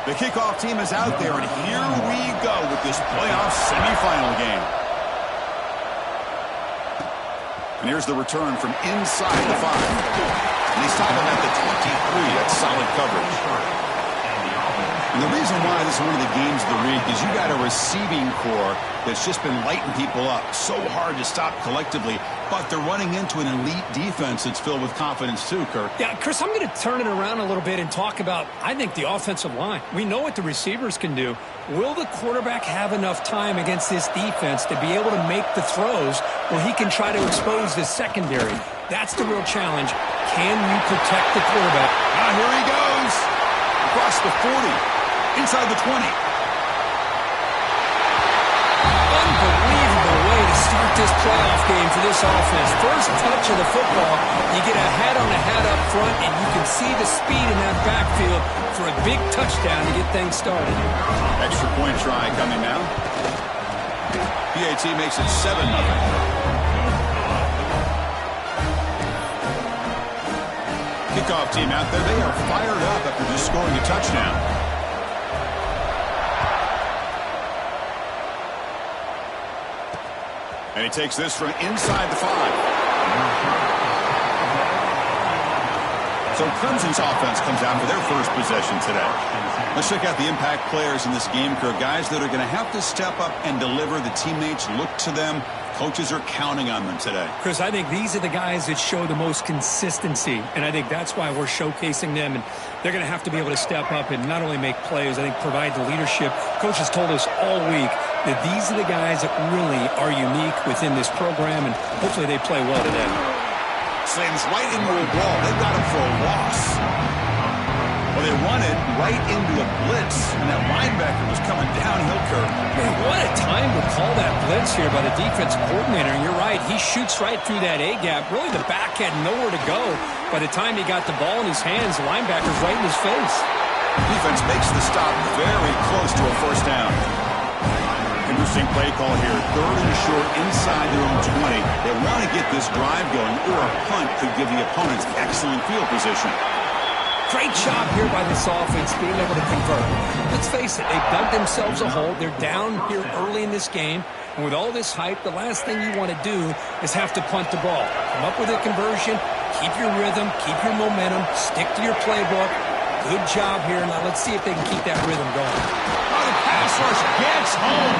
The kickoff team is out there, and here we go with this playoff semifinal game. And here's the return from inside the 5. And they stop him at the 23. That's solid coverage. And the reason why this is one of the games of the week is you got a receiving core that's just been lighting people up. So hard to stop collectively, but they're running into an elite defense that's filled with confidence too, Kirk. Yeah, Chris, I'm going to turn it around a little bit and talk about, I think, the offensive line. We know what the receivers can do. Will the quarterback have enough time against this defense to be able to make the throws where he can try to expose the secondary? That's the real challenge. Can you protect the quarterback? Ah, here he goes. Across the 40. Inside the 20. Unbelievable way to start this playoff game for this offense. First touch of the football, you get a hat-on-a-hat up front, and you can see the speed in that backfield for a big touchdown to get things started. Extra point try coming now. PAT makes it 7-0. Kickoff team out there. They are fired up after just scoring a touchdown. And he takes this from inside the 5. So Clemson's offense comes out for their first possession today. Let's check out the impact players in this game, Kirk. Guys that are going to have to step up and deliver. The teammates look to them. Coaches are counting on them today. Chris, I think these are the guys that show the most consistency, and I think that's why we're showcasing them. And they're going to have to be able to step up and not only make plays, I think provide the leadership. Coaches told us all week that these are the guys that really are unique within this program, and hopefully they play well today. Slams right into a wall. They've got him for a loss. Well, they run it right into a blitz, and that linebacker was coming downhill, Kirk. Man, what a time to call that blitz here by the defensive coordinator. And you're right, he shoots right through that A-gap. Really, the back had nowhere to go. By the time he got the ball in his hands, the linebacker's right in his face. Defense makes the stop very close to a first down. Interesting play call here. 3rd and short inside their own 20. They want to get this drive going, or a punt could give the opponents excellent field position. Great job here by this offense being able to convert. Let's face it, they've dug themselves a hole. They're down here early in this game. And with all this hype, the last thing you want to do is have to punt the ball. Come up with a conversion, keep your rhythm, keep your momentum, stick to your playbook. Good job here. Now let's see if they can keep that rhythm going. Oh, the pass rush gets home.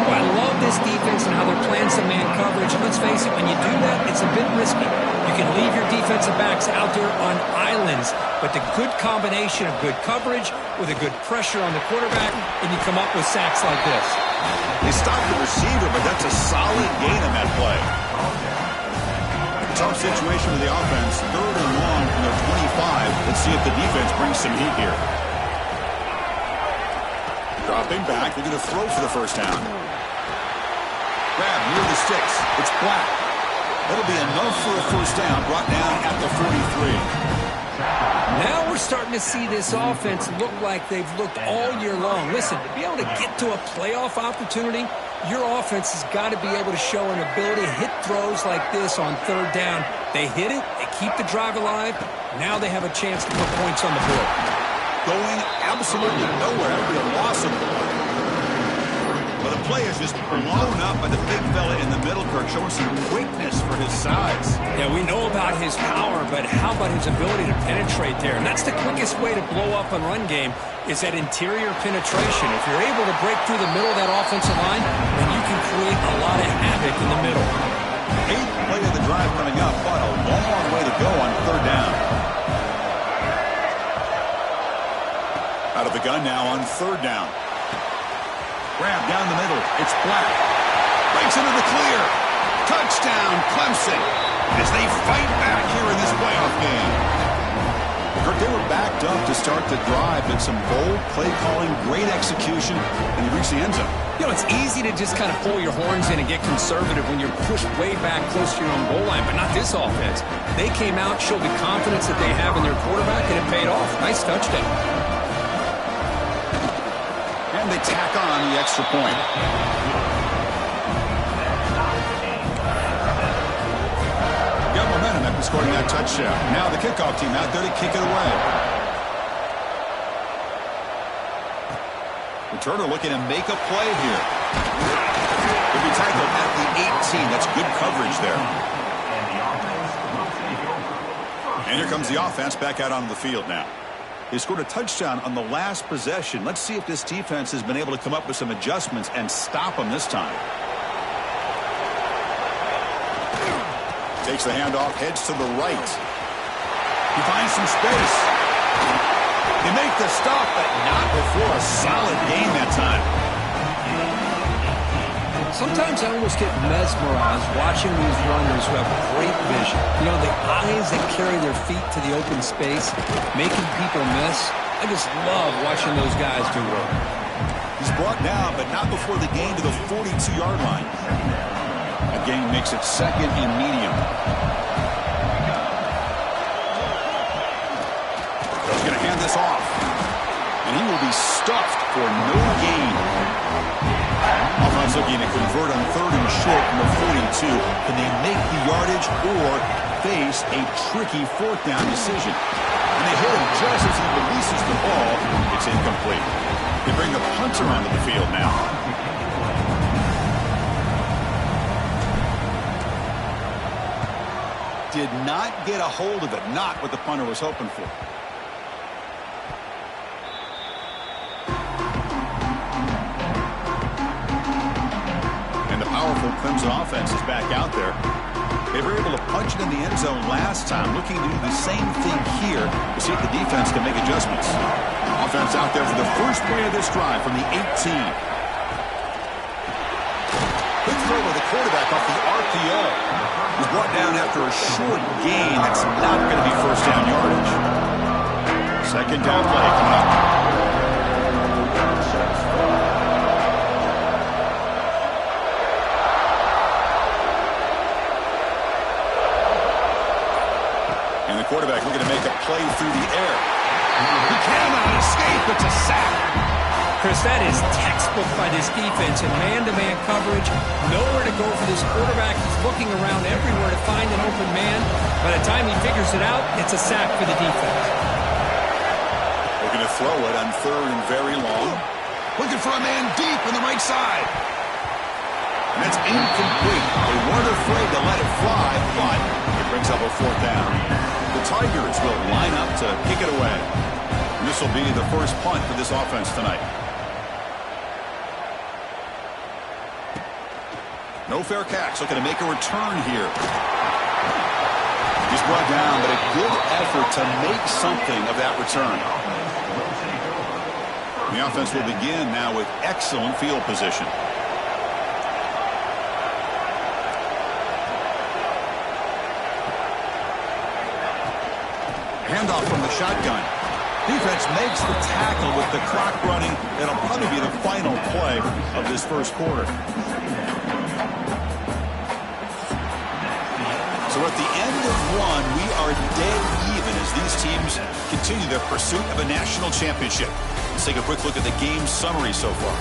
Oh, I love this defense and how they're playing some man coverage. And let's face it, when you do that, it's a bit risky. You can leave your defensive backs out there on islands, but the good combination of good coverage with a good pressure on the quarterback, and you come up with sacks like this. They stopped the receiver, but that's a solid gain on that play. Tough situation with the offense. 3rd and long from their 25. Let's see if the defense brings some heat here. Dropping back. They're going to throw for the first down. Grab near the sticks. It's Black. That'll be enough for a first down. Brought down at the 43. Now we're starting to see this offense look like they've looked all year long. Listen, to be able to get to a playoff opportunity, your offense has got to be able to show an ability to hit throws like this on 3rd down. They hit it. They keep the drive alive. Now they have a chance to put points on the board. Going absolutely nowhere. That'll be a loss of one. Well, the play is just blown up by the big fella in the middle, Kirk, showing some quickness for his size. Yeah, we know about his power, but how about his ability to penetrate there? And that's the quickest way to blow up a run game is that interior penetration. If you're able to break through the middle of that offensive line, then you can create a lot of havoc in the middle. 8th play of the drive coming up, but a long way to go on 3rd down. Out of the gun now on 3rd down. Grab down the middle. It's Black. Breaks into the clear. Touchdown, Clemson. As they fight back here in this playoff game. They were backed up to start the drive, but some bold play calling, great execution, and they reached the end zone. You know, it's easy to just kind of pull your horns in and get conservative when you're pushed way back close to your own goal line, but not this offense. They came out, showed the confidence that they have in their quarterback, and it paid off. Nice touchdown. And they tack on the extra point. Got momentum after scoring that touchdown. Now the kickoff team out there to kick it away. Returner looking to make a play here. He'll be tackled at the 18. That's good coverage there. And here comes the offense back out onto the field now. They scored a touchdown on the last possession. Let's see if this defense has been able to come up with some adjustments and stop them this time. Takes the handoff, heads to the right. He finds some space. They make the stop, but not before a solid gain that time. Sometimes I almost get mesmerized watching these runners who have great vision. You know, the eyes that carry their feet to the open space, making people miss. I just love watching those guys do work. He's brought down, but not before the gain to the 42-yard line. A gain makes it second and medium. He's going to hand this off. And he will be stuffed for no gain. Offense looking to convert on 3rd and short from the 42. Can they make the yardage or face a tricky 4th down decision? And they hit him just as he releases the ball. It's incomplete. They bring the punter onto the field now. Did not get a hold of it. Not what the punter was hoping for. Powerful Clemson offense is back out there. They were able to punch it in the end zone last time, looking to do the same thing here to see if the defense can make adjustments. Offense out there for the first play of this drive from the 18. Quick throw with the quarterback off the RPO. He's brought down after a short gain. That's not going to be 1st down yardage. 2nd down play coming up. Quarterback looking to make a play through the air. He cannot escape. It's a sack. Chris, that is textbook by this defense in man-to-man coverage. Nowhere to go for this quarterback. He's looking around everywhere to find an open man. By the time he figures it out, it's a sack for the defense. Looking to throw it on 3rd and very long. Looking for a man deep on the right side. And that's incomplete. They weren't afraid to let it fly, but it brings up a 4th down. The Tigers will line up to kick it away. And this will be the first punt for this offense tonight. No fair catch. Looking to make a return here. He's brought down, but a good effort to make something of that return. The offense will begin now with excellent field position. Handoff from the shotgun. Defense makes the tackle with the clock running. That'll probably be the final play of this first quarter. So at the end of one, we are dead even as these teams continue their pursuit of a national championship. Let's take a quick look at the game summary so far.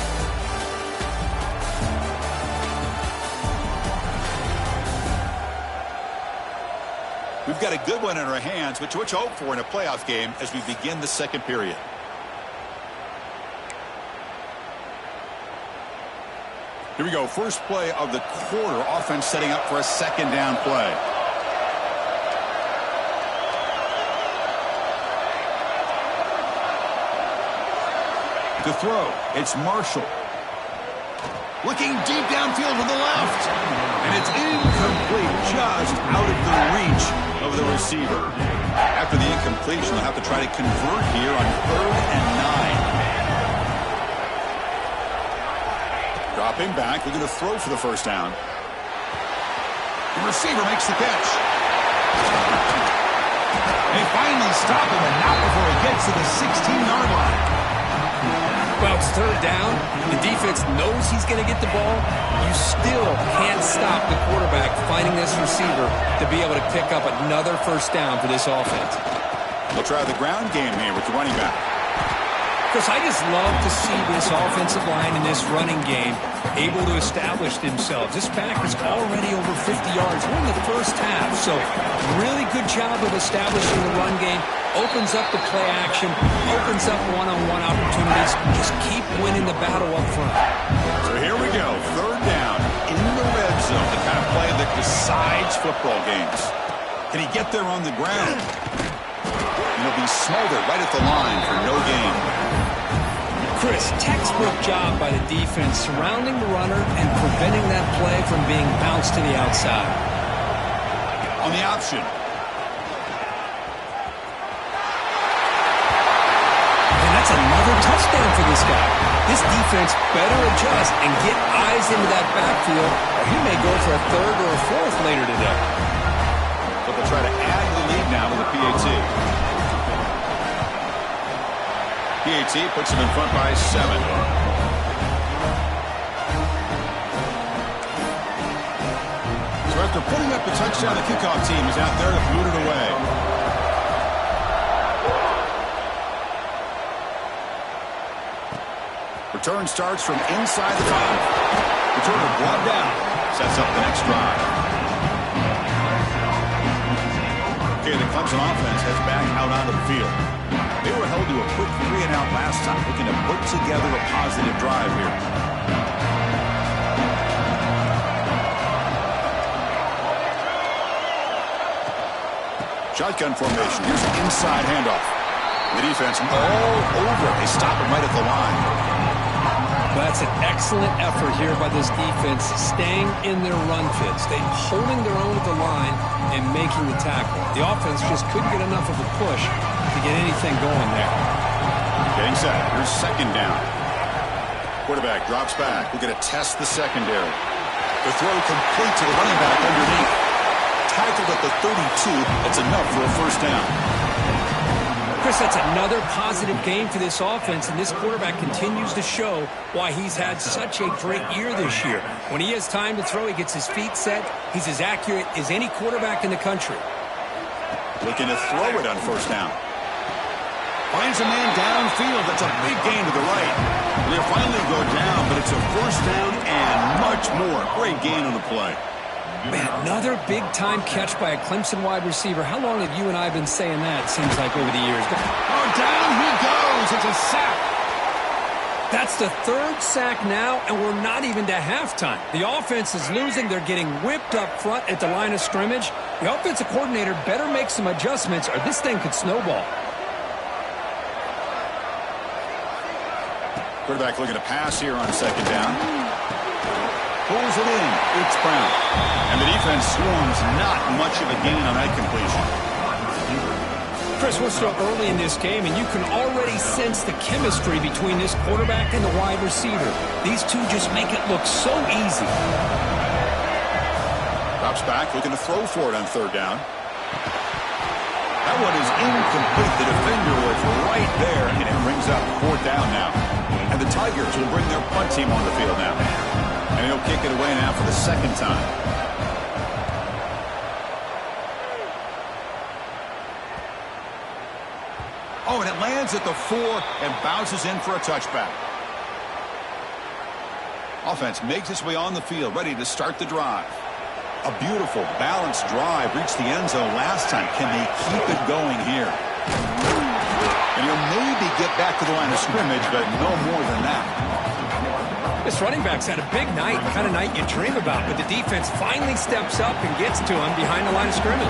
We've got a good one in our hands, which we hope for in a playoff game as we begin the second period. Here we go. First play of the quarter. Offense setting up for a 2nd down play. To throw, it's Marshall. Looking deep downfield to the left. And it's incomplete, just out of the reach of the receiver. After the incompletion, they'll have to try to convert here on 3rd and 9. Dropping back, looking to throw for the first down. The receiver makes the catch. They finally stop him, and not before he gets to the 16-yard line. Well, it's 3rd down. The defense knows he's going to get the ball. You still can't stop the quarterback finding this receiver to be able to pick up another 1st down for this offense. They'll try the ground game here with the running back. Chris, I just love to see this offensive line in this running game able to establish themselves. This back is already over 50 yards. We're in the first half, so really good job of establishing the run game. Opens up the play action, opens up one-on-one opportunities. Just keep winning the battle up front. So here we go, third down in the red zone, the kind of play that decides football games. Can he get there on the ground? He'll be smothered right at the line for no gain. Chris, textbook job by the defense surrounding the runner and preventing that play from being bounced to the outside. On the option. And that's another touchdown for this guy. This defense better adjust and get eyes into that backfield, or he may go for a third or a fourth later today. But they'll try to add the lead now with the PAT. PAT puts him in front by 7. So after putting up the touchdown, the kickoff team is out there to boot it away. Return starts from inside the 5. Returner brought down. Sets up the next drive. Okay, the Clemson offense heads back out onto the field. They were held to a quick 3-and-out last time, looking to put together a positive drive here. Shotgun formation. Here's an inside handoff. The defense all over it. They stop him right at the line. That's an excellent effort here by this defense, staying in their run fits. They holding their own at the line and making the tackle. The offense just couldn't get enough of a push to get anything going there. Getting set. Here's second down. Quarterback drops back. We're going to test the secondary. The throw complete to the running back underneath. Tackled at the 32. That's enough for a first down. Chris, that's another positive game for this offense, and this quarterback continues to show why he's had such a great year this year. When he has time to throw, he gets his feet set. He's as accurate as any quarterback in the country. Looking to throw it on first down. Finds a man downfield. That's a big gain to the right. They'll finally go down, but it's a first down and much more. Great gain on the play. Man, another big-time catch by a Clemson wide receiver. How long have you and I been saying that, seems like, over the years? Oh, down he goes. It's a sack. That's the third sack now, and we're not even to halftime. The offense is losing. They're getting whipped up front at the line of scrimmage. The offensive coordinator better make some adjustments, or this thing could snowball. Quarterback looking to pass here on second down. Pulls it in. It's Brown. And the defense swarms not much of a gain on that completion. Chris, we're still early in this game, and you can already sense the chemistry between this quarterback and the wide receiver. These two just make it look so easy. Drops back, looking to throw for it on third down. That one is incomplete. The defender was right there, and it brings up fourth down now. And the Tigers will bring their punt team on the field now. And he'll kick it away now for the second time. Oh, and it lands at the 4 and bounces in for a touchback. Offense makes its way on the field, ready to start the drive. A beautiful, balanced drive reached the end zone last time. Can they keep it going here? And he'll maybe get back to the line of scrimmage, but no more than that. This running back's had a big night, the kind of night you dream about, but the defense finally steps up and gets to him behind the line of scrimmage.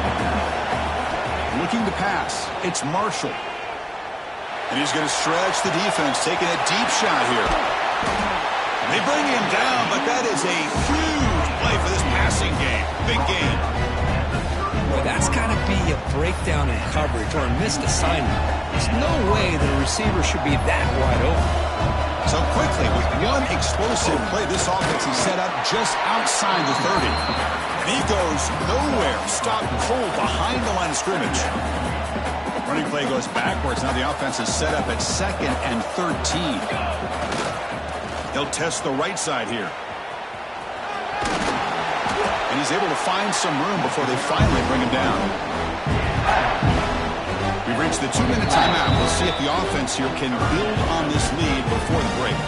Looking to pass. It's Marshall. And he's going to stretch the defense, taking a deep shot here. They bring him down, but that is a huge play for this passing game. Big gain. Well, that's got to be a breakdown in coverage or a missed assignment. There's no way that a receiver should be that wide open. So quickly, with one explosive play, this offense is set up just outside the 30. And he goes nowhere. Stopped cold behind the line of scrimmage. Running play goes backwards. Now the offense is set up at 2nd and 13. They'll test the right side here. And he's able to find some room before they finally bring him down. We've reached the 2-minute timeout. We'll see if the offense here can build on this lead before the break.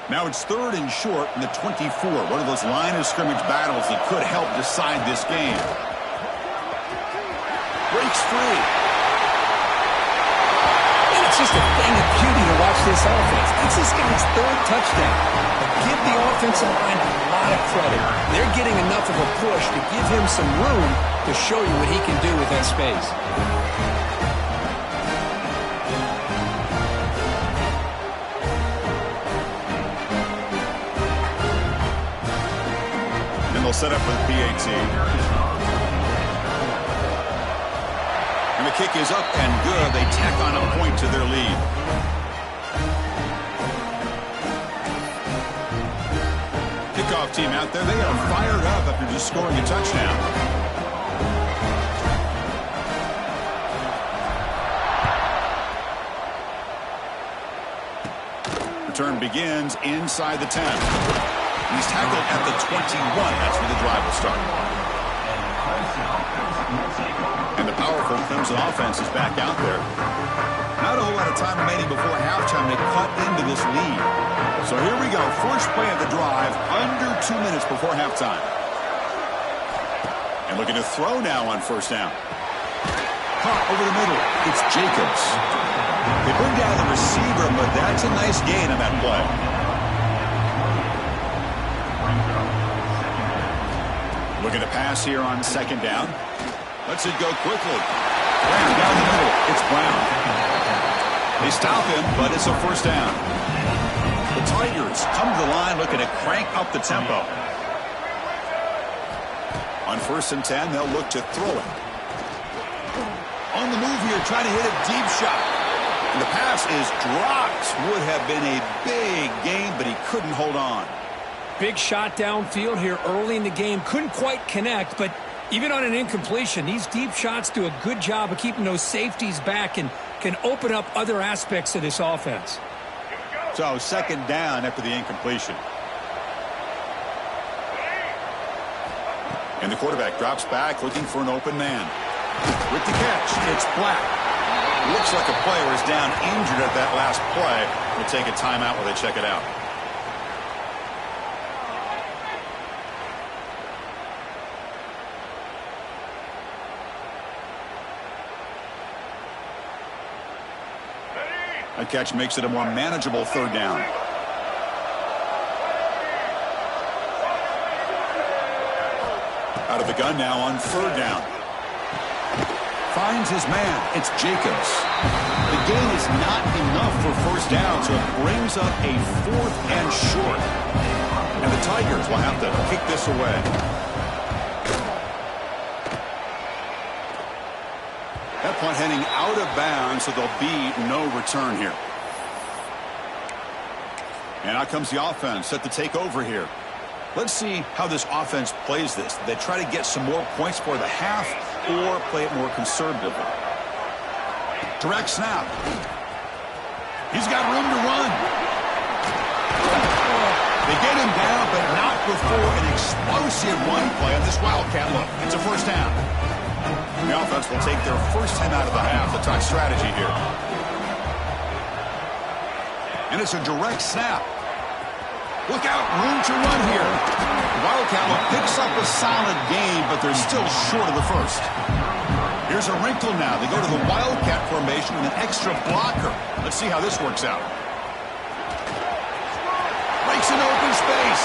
Now it's 3rd and short in the 24. One of those line of scrimmage battles that could help decide this game. Breaks free. And it's just a thing of beauty to watch this offense. That's this guy's 3rd touchdown. But give the offensive line a lot of credit. They're getting enough of a push to give him some room to show you what he can do with that space. Set up for the PAT. And the kick is up and good. They tack on a point to their lead. Kickoff team out there. They are fired up after just scoring a touchdown. Return begins inside the 10. He's tackled at the 21. That's where the drive will start. And the powerful Clemson offense is back out there. Not a whole lot of time remaining before halftime to cut into this lead. So here we go. First play of the drive, under 2 minutes before halftime. And looking to throw now on first down. Caught over the middle. It's Jacobs. They bring down the receiver, but that's a nice gain on that play. Looking to pass here on 2nd down. Lets it go quickly. Brown down the middle. It's Brown. They stop him, but it's a first down. The Tigers come to the line looking to crank up the tempo. On 1st and 10, they'll look to throw it. On the move here, trying to hit a deep shot. And the pass is dropped. Would have been a big gain, but he couldn't hold on. Big shot downfield here early in the game. Couldn't quite connect, but even on an incompletion, these deep shots do a good job of keeping those safeties back and can open up other aspects of this offense. So 2nd down after the incompletion. And the quarterback drops back looking for an open man. With the catch, it's Black. Looks like a player is down injured at that last play. We'll take a timeout while they check it out. That catch makes it a more manageable 3rd down. Out of the gun now on 3rd down. Finds his man. It's Jacobs. The gain is not enough for first down, so it brings up a 4th and short. And the Tigers will have to kick this away. That punt heading out of bounds, so there'll be no return here. And out comes the offense set to take over here. Let's see how this offense plays this. They try to get some more points for the half or play it more conservatively. Direct snap. He's got room to run. They get him down, but not before an explosive run play on this Wildcat look. It's a first down. The offense will take their first time out of the half to talk strategy here. And it's a direct snap. Look out, room to run here. Wildcat picks up a solid gain, but they're still short of the first. Here's a wrinkle now. They go to the Wildcat formation with an extra blocker. Let's see how this works out. Breaks an open space.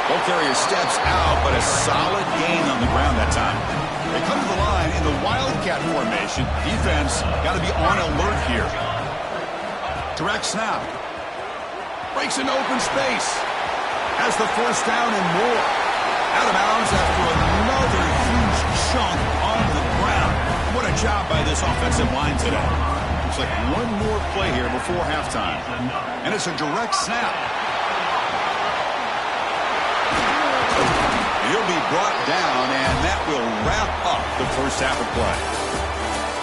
Ball carrier steps out, but a solid gain on the ground that time. They come to the line in the Wildcat formation. Defense got to be on alert here. Direct snap. Breaks an open space. Has the first down and more. Out of bounds after another huge chunk on the ground. What a job by this offensive line today. Looks like one more play here before halftime. And it's a direct snap. He'll be brought down, and that will wrap up the first half of play.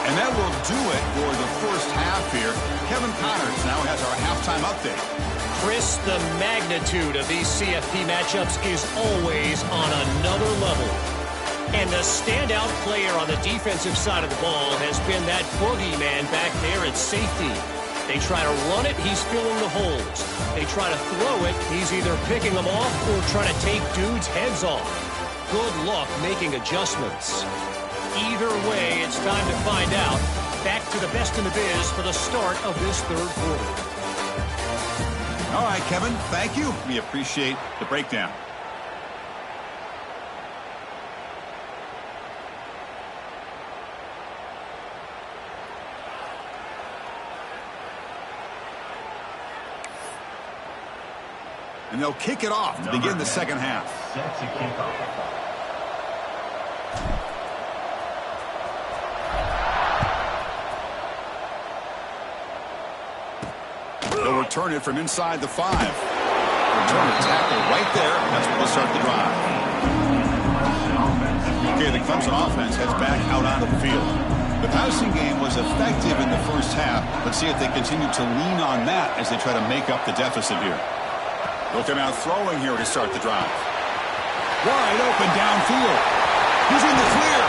And that will do it for the first half here. Kevin Connors now has our halftime update. Chris, the magnitude of these CFP matchups is always on another level. And the standout player on the defensive side of the ball has been that boogeyman back there at safety. They try to run it, he's filling the holes. They try to throw it, he's either picking them off or trying to take dudes' heads off. Good luck making adjustments. Either way, it's time to find out. Back to the best in the biz for the start of this third quarter. All right, Kevin, thank you. We appreciate the breakdown. And they'll kick it off to begin the second half. Set to kick off. They'll return it from inside the 5. Return a tackle right there. That's where they'll start the drive. Okay, the Clemson offense heads back out onto the field. The passing game was effective in the first half. Let's see if they continue to lean on that as they try to make up the deficit here. They'll come out throwing here to start the drive. Wide open downfield. He's in the clear.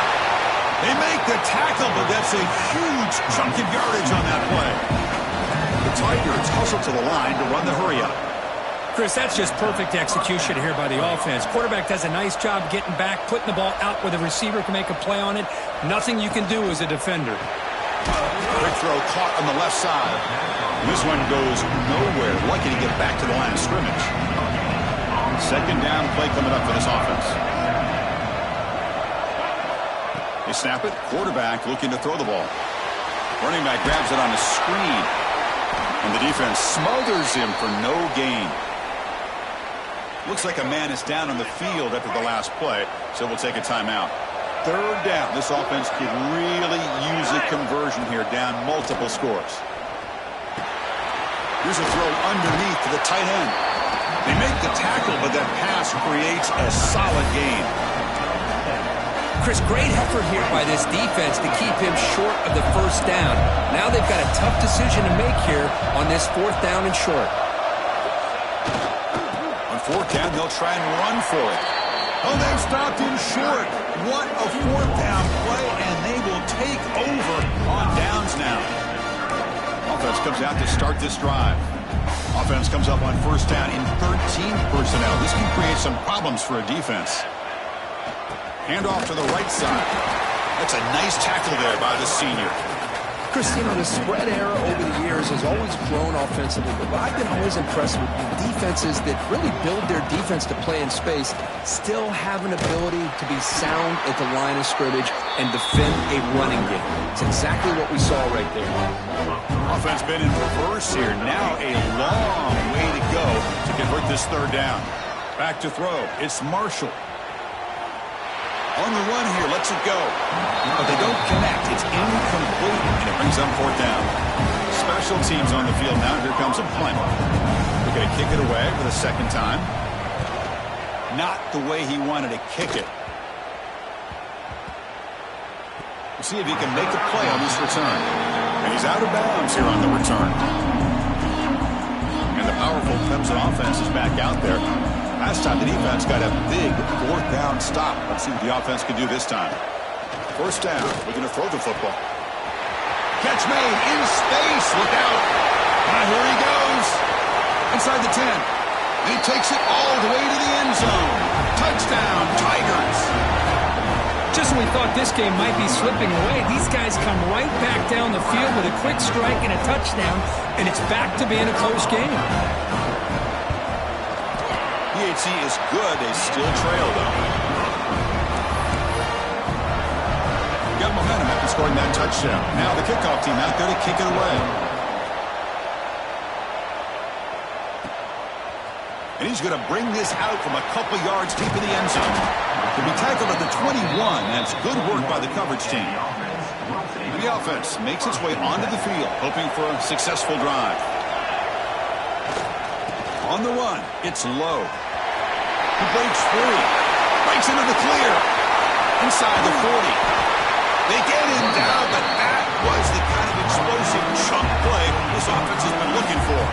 They make the tackle, but that's a huge chunk of yardage on that play. The Tigers hustle to the line to run the hurry-up. Chris, that's just perfect execution here by the offense. Quarterback does a nice job getting back, putting the ball out where the receiver can make a play on it. Nothing you can do as a defender. Quick throw caught on the left side. This one goes nowhere. Lucky to get back to the line of scrimmage. Second down play coming up for this offense. They snap it. Quarterback looking to throw the ball. Running back grabs it on the screen. And the defense smothers him for no gain. Looks like a man is down on the field after the last play, so we'll take a timeout. Third down. This offense could really use a conversion here, down multiple scores. Here's a throw underneath to the tight end. They make the tackle, but that pass creates a solid gain. Chris, great effort here by this defense to keep him short of the first down. Now they've got a tough decision to make here on this fourth down and short. On fourth down, they'll try and run for it. Oh, they've stopped him short. What a fourth down play, and they will take over on downs now. Offense comes out to start this drive. Offense comes up on first down in 13 personnel. This can create some problems for a defense. Handoff to the right side. That's a nice tackle there by the senior. Chris, you know, the spread era over the years has always grown offensively, but I've been always impressed with the defenses that really build their defense to play in space, still have an ability to be sound at the line of scrimmage and defend a running game. It's exactly what we saw right there. Offense been in reverse here. Now a long way to go to convert this third down. Back to throw. It's Marshall. On the run here, lets it go. But they don't connect. It's incomplete, and it brings them fourth down. Special teams on the field now. Here comes a punt. They're going to kick it away for the second time. Not the way he wanted to kick it. We'll see if he can make a play on this return. And he's out of bounds here on the return. And the powerful Clemson offense is back out there. Last time the defense got a big fourth down stop. Let's see what the offense can do this time. First down. We're going to throw the football. Catch made in space. Look out. And here he goes. Inside the 10. And he takes it all the way to the end zone. Touchdown, Tigers. Just when we thought this game might be slipping away, these guys come right back down the field with a quick strike and a touchdown, and it's back to being a close game. PHC is good. They still trail, though. Got momentum after scoring that touchdown. Now the kickoff team out there to kick it away. And he's going to bring this out from a couple yards deep in the end zone. To be tackled at the 21. That's good work by the coverage team. And the offense makes its way onto the field, hoping for a successful drive. On the run, it's low. He breaks free. Breaks into the clear. Inside the 40. They get him down, but that was the kind of explosive chunk play this offense has been looking for.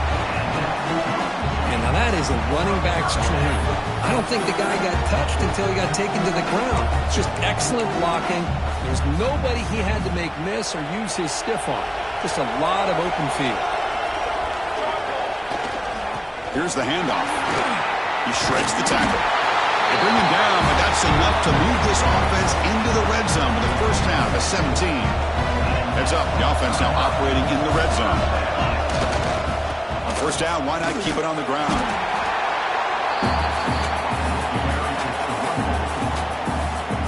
And now that is a running back's dream. I don't think the guy got touched until he got taken to the ground. It's just excellent blocking. There's nobody he had to make miss or use his stiff arm. Just a lot of open field. Here's the handoff. He shreds the tackle. They bring him down, but that's enough to move this offense into the red zone with the first down at 17. Heads up, the offense now operating in the red zone. On first down, why not keep it on the ground?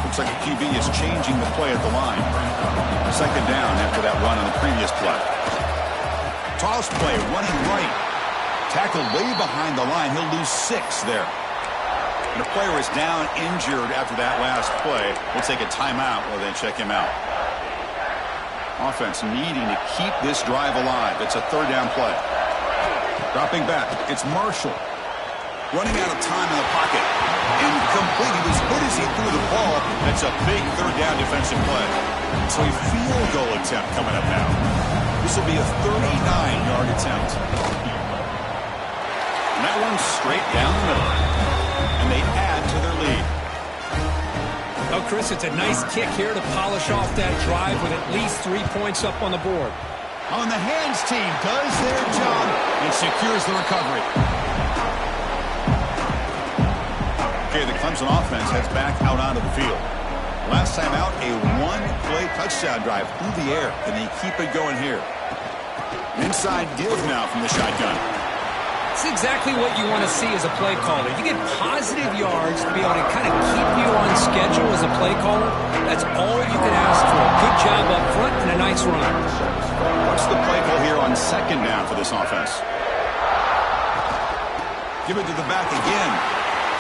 Looks like a QB is changing the play at the line. Second down after that run on the previous play. Toss play, running right. Tackled way behind the line. He'll lose 6 there. And the player is down injured after that last play. We'll take a timeout while they check him out. Offense needing to keep this drive alive. It's a third down play. Dropping back. It's Marshall. Running out of time in the pocket. Incomplete. He was good as he threw the ball. That's a big third down defensive play. So a field goal attempt coming up now. This will be a 39-yard attempt. And that one's straight down the middle. And they add to their lead. Oh, Chris, it's a nice kick here to polish off that drive with at least 3 points up on the board. On the hands team does their job and secures the recovery. Okay, the Clemson offense heads back out onto the field. Last time out, a one-play touchdown drive through the air. Can they keep it going here? Inside give now from the shotgun. It's exactly what you want to see as a play caller. You get positive yards to be able to kind of keep you on schedule as a play caller. That's all you can ask for. Good job up front and a nice run. What's the play call here on second down for this offense? Give it to the back again.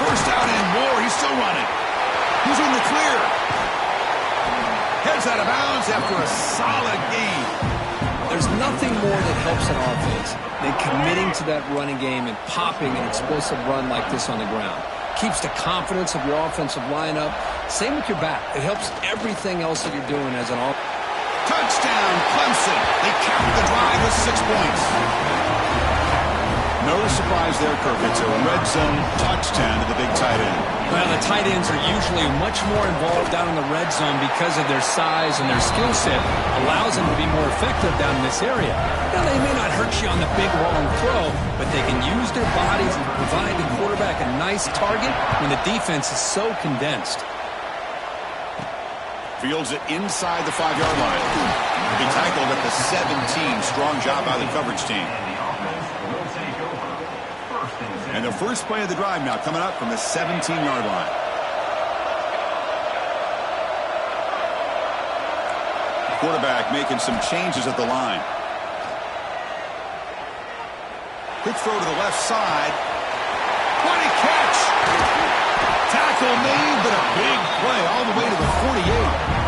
First down and more. He's still running. He's in the clear. Heads out of bounds after a solid gain. There's nothing more that helps an offense than committing to that running game and popping an explosive run like this on the ground. Keeps the confidence of your offensive lineup. Same with your back. It helps everything else that you're doing as an offense. Touchdown, Clemson. They cap the drive with 6 points. No surprise there, Kirk. It's a red zone touchdown to the big tight end. Well, the tight ends are usually much more involved down in the red zone because of their size and their skill set allows them to be more effective down in this area. Now, they may not hurt you on the big, long throw, but they can use their bodies and provide the quarterback a nice target when the defense is so condensed. Fields it inside the 5-yard line. He tackled at the 17. Strong job by the coverage team. And the first play of the drive now coming up from the 17-yard line. Quarterback making some changes at the line. Quick throw to the left side. What a catch! Tackle made, but a big play all the way to the 48.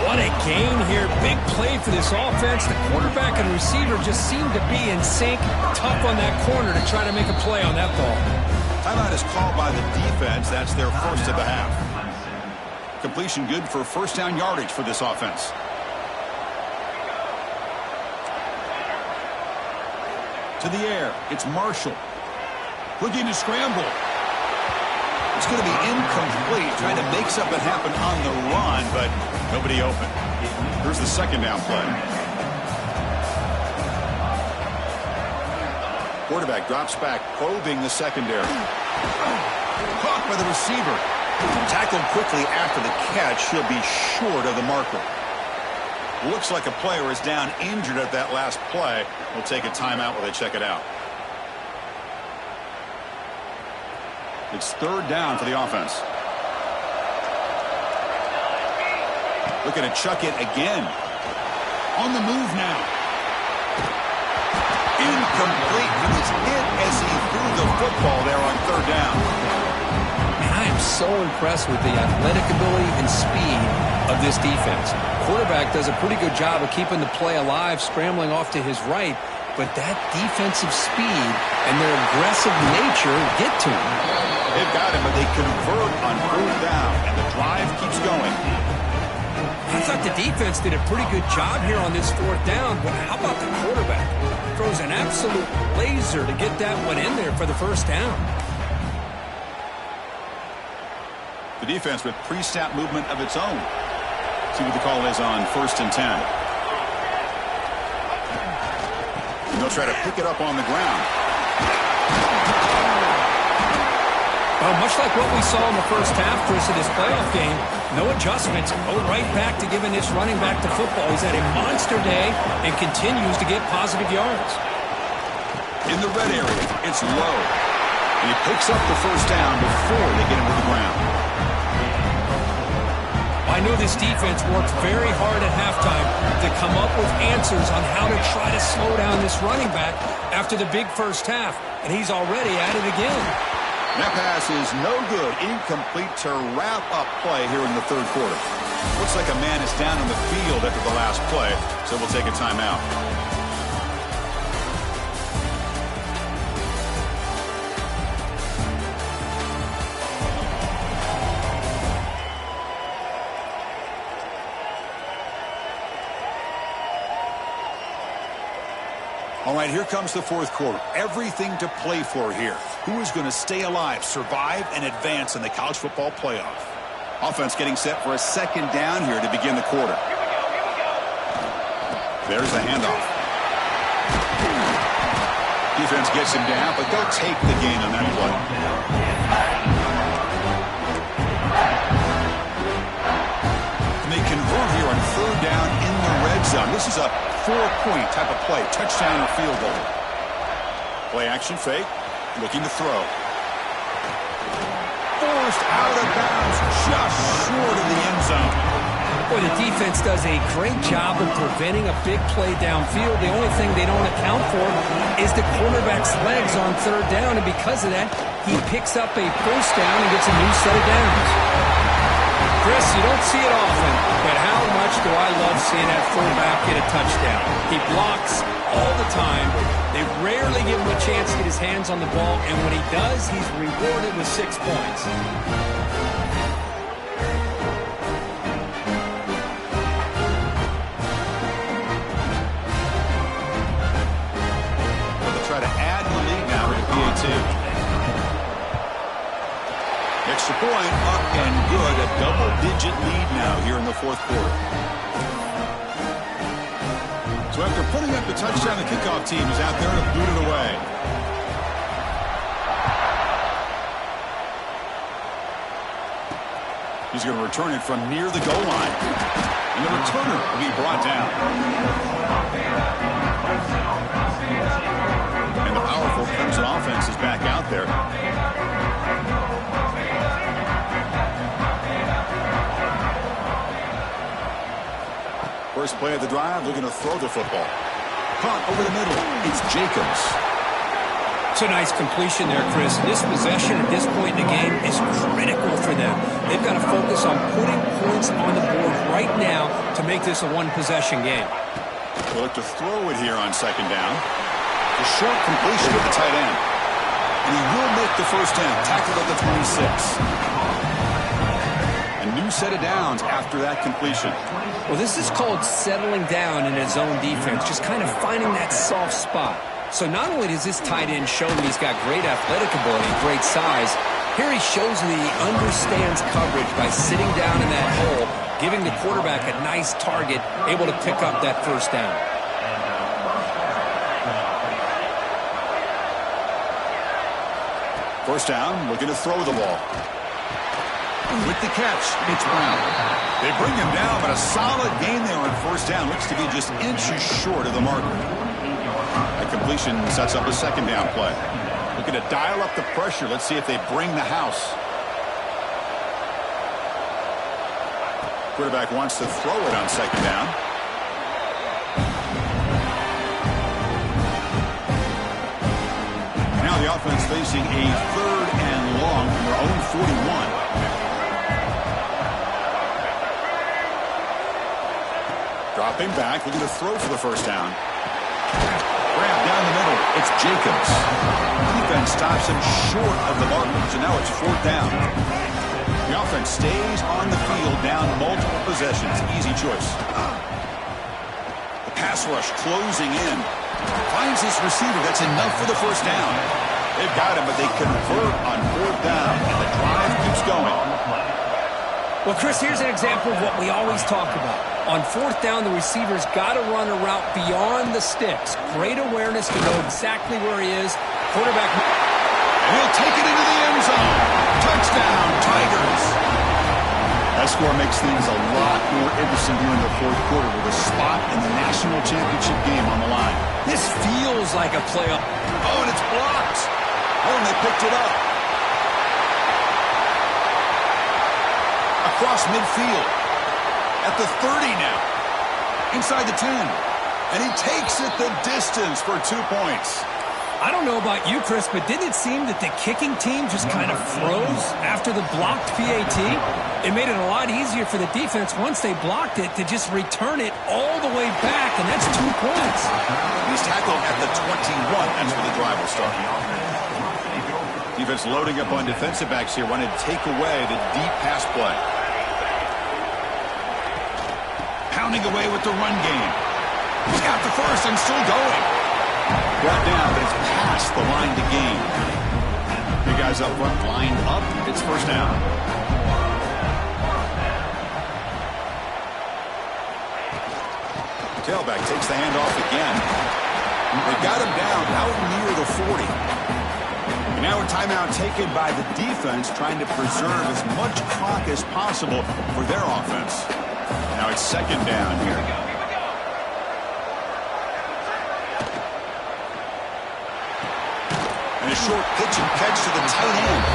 What a gain here. Big play for this offense. The quarterback and receiver just seem to be in sync. Tough on that corner to try to make a play on that ball. Timeout is called by the defense. That's their first of the half. Completion good for first down yardage for this offense. To the air. It's Marshall. Looking to scramble. It's going to be incomplete. Trying to make something happen on the run, but nobody open. Here's the second down play. Quarterback drops back, probing the secondary. Caught by the receiver. Tackled quickly after the catch. He'll be short of the marker. Looks like a player is down injured at that last play. We'll take a timeout while they check it out. It's third down for the offense. Looking to chuck it again. On the move now. Incomplete. He was hit as he threw the football there on third down. Man, I am so impressed with the athletic ability and speed of this defense. Quarterback does a pretty good job of keeping the play alive, scrambling off to his right, but that defensive speed and their aggressive nature get to him. They've got him, but they convert on third down, and the drive keeps going. I thought the defense did a pretty good job here on this fourth down, but how about the quarterback? Throws an absolute laser to get that one in there for the first down. The defense with pre-snap movement of its own. See what the call is on 1st and 10. And they'll try to pick it up on the ground. Well, much like what we saw in the first half, Chris, of this playoff game, no adjustments. Go right back to giving this running back to football. He's had a monster day and continues to get positive yards. In the red area, it's low. And he picks up the first down before they get him to the ground. I know this defense worked very hard at halftime to come up with answers on how to try to slow down this running back after the big first half. And he's already at it again. That pass is no good. Incomplete to wrap up play here in the third quarter. Looks like a man is down on the field after the last play, so we'll take a timeout. All right, here comes the fourth quarter. Everything to play for here. Who is going to stay alive, survive, and advance in the college football playoff? Offense getting set for a second down here to begin the quarter. There's the handoff. Defense gets him down, but they'll take the gain on that play. And they convert here on third down in the red zone. This is a 4-point type of play, touchdown or field goal. Play action fake, looking to throw. Forced out of bounds, just short of the end zone. Boy, the defense does a great job of preventing a big play downfield. The only thing they don't account for is the quarterback's legs on third down, and because of that, he picks up a first down and gets a new set of downs. Chris, you don't see it often, but how much do I love seeing that fullback get a touchdown? He blocks all the time. They rarely give him a chance to get his hands on the ball, and when he does, he's rewarded with 6 points. They'll try to add the lead now to PA2. Extra point, up and good. A double-digit lead now here in the fourth quarter. So after putting up the touchdown, the kickoff team is out there to boot it away. He's going to return it from near the goal line. And the returner will be brought down. And the powerful Clemson offense is back out there. First play of the drive, looking to throw the football. Caught over the middle. It's Jacobs. It's a nice completion there, Chris. This possession at this point in the game is critical for them. They've got to focus on putting points on the board right now to make this a one-possession game. They'll look to throw it here on second down. A short completion to the tight end. And he will make the first down. Tackled at the 26. A new set of downs after that completion. Well, this is called settling down in his own defense, just kind of finding that soft spot. So not only does this tight end show that he's got great athletic ability, great size, here he shows that he understands coverage by sitting down in that hole, giving the quarterback a nice target, able to pick up that first down. First down, looking to throw the ball. With the catch, it's Brown. They bring him down, but a solid gain there on first down. Looks to be just inches short of the marker. That completion sets up a second down play. Looking to dial up the pressure. Let's see if they bring the house. Quarterback wants to throw it on second down. Now the offense facing a third and long from their own 41. Dropping back, looking to throw for the first down. Grab down the middle. It's Jacobs. Defense stops him short of the marker, so now it's fourth down. The offense stays on the field, down multiple possessions. Easy choice. The pass rush closing in. Finds his receiver. That's enough for the first down. They've got him, but they convert on fourth down, and the drive keeps going. Well, Chris, here's an example of what we always talk about. On fourth down, the receiver's got to run a route beyond the sticks. Great awareness to know exactly where he is. Quarterback. And he'll take it into the end zone. Touchdown, Tigers. That score makes things a lot more interesting here in the fourth quarter with a spot in the national championship game on the line. This feels like a playoff. Oh, and it's blocked. Oh, and they picked it up. Across midfield. At the 30 now. Inside the 10. And he takes it the distance for 2 points. I don't know about you, Chris, but didn't it seem that the kicking team just kind of froze after the blocked PAT? It made it a lot easier for the defense once they blocked it to just return it all the way back, and that's 2 points. He's tackled at the 21. That's where the drive will start. Defense loading up on defensive backs here. Wanted to take away the deep pass play. Pounding away with the run game. He's got the first and still going. Got down, but it's past the line to gain. The guys up front lined up. It's first down. Tailback takes the handoff again. They got him down out near the 40. And now a timeout taken by the defense, trying to preserve as much clock as possible for their offense. Now it's second down here. And a short pitch and catch to the tight end.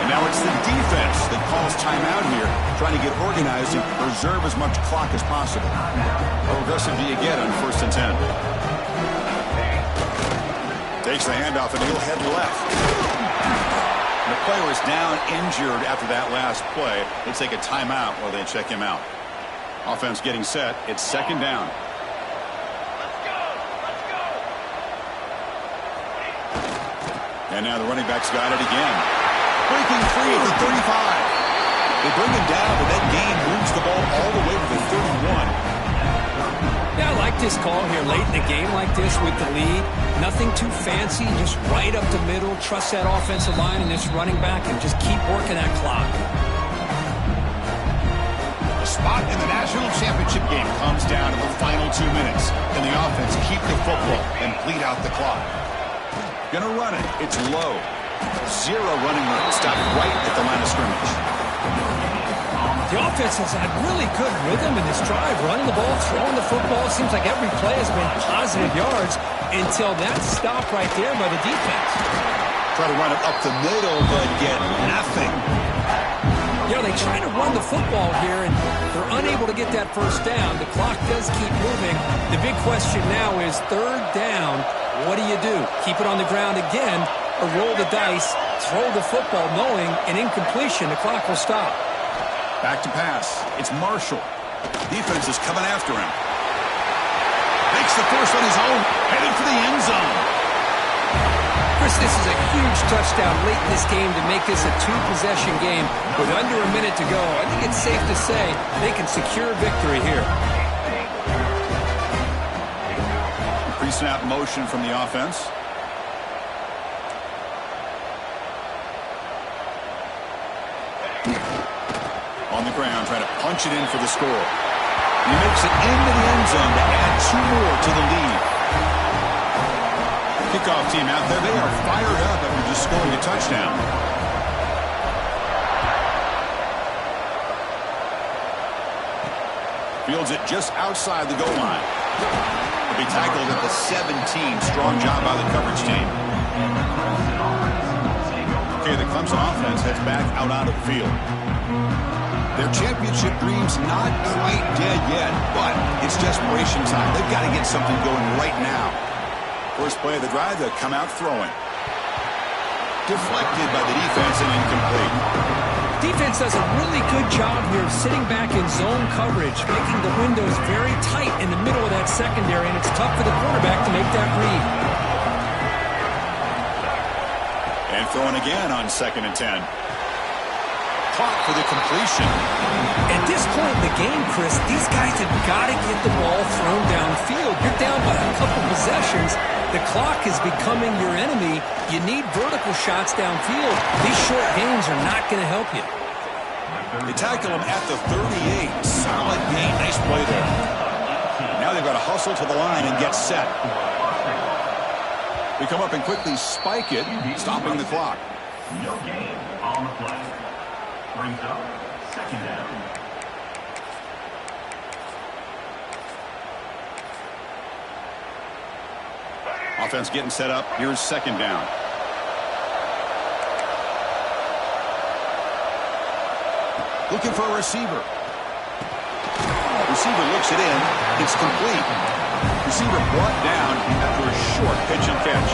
And now it's the defense that calls timeout here, trying to get organized and preserve as much clock as possible. How aggressive do you get on 1st and 10? Takes the handoff and he'll head left. The player is down injured after that last play. They take a timeout while they check him out. Offense getting set. It's second down. And now the running back's got it again. Breaking free at the 35. They bring him down, but that gain moves the ball all the way to the 31. Yeah, I like this call here late in the game like this with the lead. Nothing too fancy, just right up the middle. Trust that offensive line and this running back and just keep working that clock. A spot in the national championship game comes down to the final 2 minutes. Can the offense keep the football and bleed out the clock? Gonna run it. It's low. Zero running room. Stopped right at the line of scrimmage. The offense has had really good rhythm in this drive, running the ball, throwing the football. Seems like every play has been positive yards until that stop right there by the defense. Try to run it up the middle, but get nothing. You know, they try to run the football here, and they're unable to get that first down. The clock does keep moving. The big question now is third down. What do you do? Keep it on the ground again, or roll the dice, throw the football, knowing an incompletion, the clock will stop. Back to pass. It's Marshall. Defense is coming after him. Makes the first on his own, headed for the end zone. Chris, this is a huge touchdown late in this game to make this a two-possession game with under a minute to go. I think it's safe to say they can secure victory here. Pre-snap motion from the offense. On the ground, trying to punch it in for the score. He makes it into the end zone to add 2 more to the lead. Kickoff team out there, they are fired up after just scoring a touchdown. Fields it just outside the goal line. He'll be tackled at the 17. Strong job by the coverage team. Okay, the Clemson offense heads back out onto the field. Their championship dream's not quite dead yet, but it's desperation time. They've got to get something going right now. First play of the drive, they'll come out throwing. Deflected by the defense and incomplete. Defense does a really good job here of sitting back in zone coverage, making the windows very tight in the middle of that secondary, and it's tough for the quarterback to make that read. And throwing again on 2nd and 10. caught for the completion. At this point in the game, Chris, these guys have got to get the ball thrown downfield. You're down by a couple possessions. The clock is becoming your enemy. You need vertical shots downfield. These short gains are not going to help you. They tackle him at the 38. Solid gain. Nice play there. Now they've got to hustle to the line and get set. We come up and quickly spike it, stopping the clock. No gain on the play. Brings up second down. Offense getting set up. Here's second down. Looking for a receiver. Receiver looks it in. It's complete. Receiver brought down after a short pitch and catch.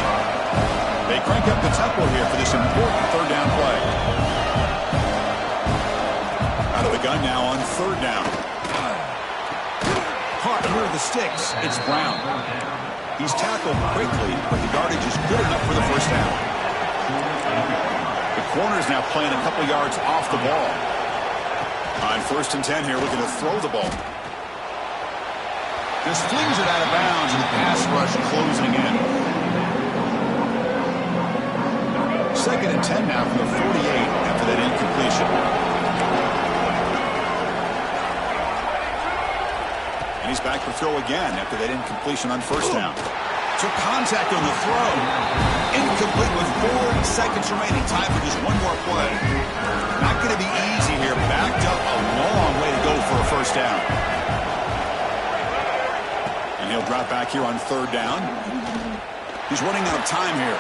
They crank up the tempo here for this important third down play. Out of the gun now on third down. Caught near the sticks. It's Brown. He's tackled quickly, but the yardage is good enough for the first down. The corner's now playing a couple yards off the ball. On 1st and 10 here, looking to throw the ball. Just flings it out of bounds, and the pass rush closing in. 2nd and 10 now from the 48 after that incompletion. And he's back to throw again after that incompletion on first down. Took contact on the throw. Incomplete with 4 seconds remaining. Time for just one more play. Not going to be easy here. Backed up a long way to go for a first down. And he'll drop back here on third down. He's running out of time here.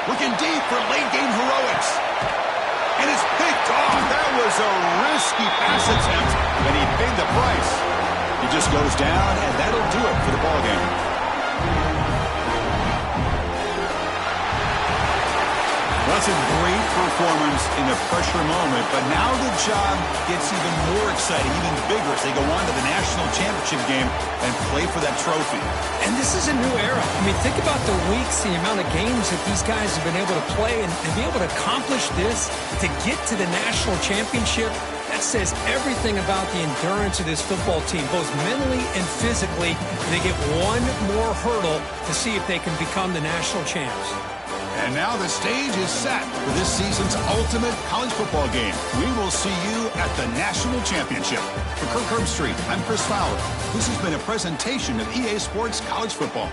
Looking deep for late game heroics. And it's picked off. That was a risky pass attempt, and he paid the price. He just goes down, and that'll do it for the ballgame. That's a great performance in the pressure moment, but now the job gets even more exciting, even bigger as they go on to the national championship game and play for that trophy. And this is a new era. I mean, think about the weeks, the amount of games that these guys have been able to play and be able to accomplish this, to get to the national championship. That says everything about the endurance of this football team, both mentally and physically. They get one more hurdle to see if they can become the national champs. And now the stage is set for this season's ultimate college football game. We will see you at the national championship. For Kirk Herbstreit, I'm Chris Fowler. This has been a presentation of EA Sports College Football.